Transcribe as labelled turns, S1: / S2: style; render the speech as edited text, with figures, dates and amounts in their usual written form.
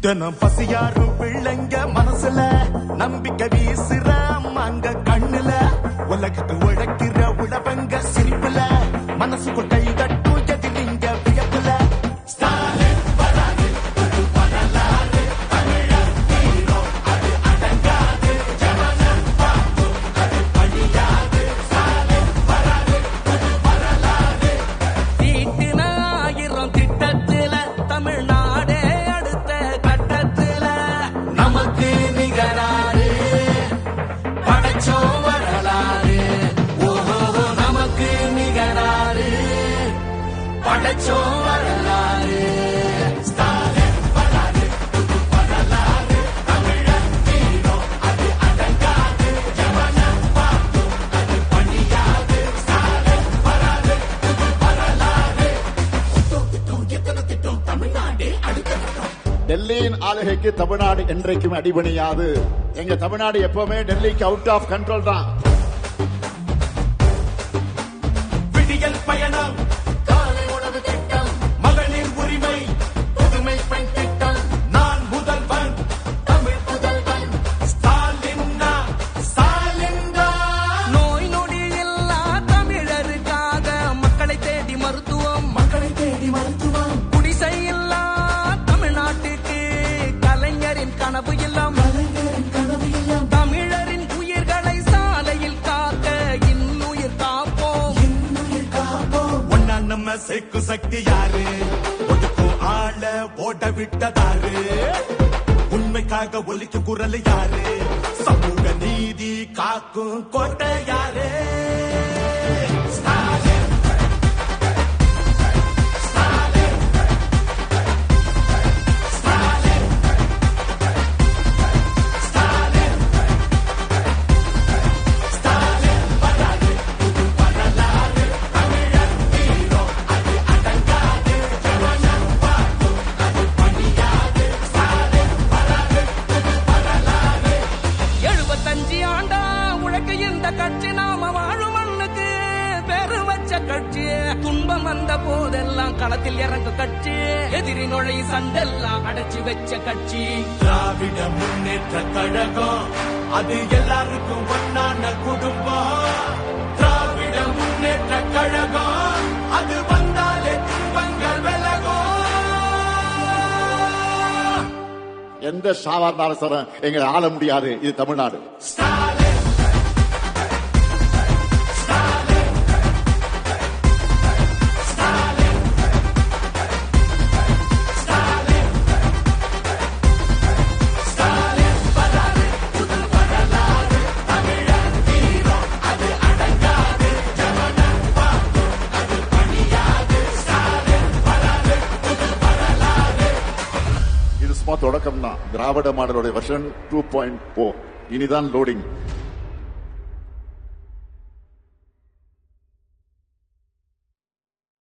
S1: தினம் பசியாரும் பிள்ளைங்க மனசுல நம்பிக்கை வீசுற அம்மாங்க கண்ணுல உலகத்து உழைக்கிற உழவங்க சிரிப்புல மனசுக்குள் கை தட்டும் எதிரிங்க வியப்புல ஸ்டாலின் வராது புது வரலாறு தமிழர் ஹீரோ அது அடங்காது ஜனனம் பார்க்கும் அது பழியாது ஸ்டாலின் வராது புது வரலாறு
S2: தீட்டின 1000 திட்டத்துல தமிழ்நாடே அடுத்த கட்டத்துல
S1: நமக்கு நிகராறு படைச்சோம் வரலாறு ஓஹோ நமக்கு நிகராறு படைச்சோம் வரலாறு ஸ்டாலின் வராது புது வரலாறு தமிழர் ஹீரோ அது அடங்காது ஜனனம் பார்க்கும் அது பழியாது ஸ்டாலின் வராது புது வரலாறு எத்தனை திட்டம் தமிழ்நாடே அடுத்த
S3: டெல்லியின் ஆளுகைக்கு தமிழ்நாடு என்றைக்கும் அடிபணியாது. எங்க தமிழ்நாடு எப்பவுமே டெல்லிக்கு அவுட் ஆஃப் கண்ட்ரோல் தான்.
S1: விடியல் பயணம் காலை உணவு திட்டம் மகளிர் உரிமை புதுமை பெண் திட்டம் நான் முதல்வன் தமிழ் புதல்வன் ஸ்டாலின்
S2: நோய் நொடி இல்லா தமிழருக்காக மக்களை தேடி மருத்துவம் குடிசை இல்லா தமிழ்நாட்டுக்கு கலைஞரின் கனவு இல்லம் தமிழரின் உயிர்களை சாலையில் காக்க இன்னுயிர் காப்போம்
S1: ஒன்னா நம்ம சேக்கு சக்தி யாரு ஒதுக்கும் ஆள ஓட விட்டதாரு உண்மைக்காக ஒலிக்கும் குரல் யாரு சமூக நீதி காக்கும் கோட்டை யாரு ஸ்டாலின் ஸ்டாலின் ஸ்டாலின் ஸ்டாலின் ஸ்டாலின் வராது புது வரலாறு தமிழர் ஹீரோ அது அடங்காது ஜனனம் பார்க்கும் அது பழியாது ஸ்டாலின் வராது புது வரலாறு
S2: 75 ஆண்டா உழைக்க இந்த கட்சி நாம வாழும் மண்ணுக்கு பெரு வச்ச கட்சி துன்பம் வந்த போதெல்லாம் களத்தில் இறங்க கட்சி எதிரி நுழை சண்டெல்லாம் அடைச்சு வச்ச கட்சி
S1: திராவிட முன்னேற்ற கழகம் அது எல்லாருக்கும் ஒன்னான குடும்பம் திராவிட முன்னேற்ற கழகம் அது வந்தாலே துன்பங்கள் விலகும்
S3: எந்த சாதாரண சாரம் எங்களை ஆள முடியாது. இது தமிழ்நாடு.
S1: ஸ்டாலின் ஸ்டாலின் ஸ்டாலின் ஸ்டாலின் ஸ்டாலின் வராது புது வரலாறு தமிழர் ஹீரோ அது அடங்காது ஜனனம் பார்க்கும் அது பழியாது ஸ்டாலின் வராது புது வரலாறு
S3: இது சும்மா தொடக்கம் தான். திராவிட மாடலுடைய வெர்ஷன் 2.4 இனிதான் லோடிங்.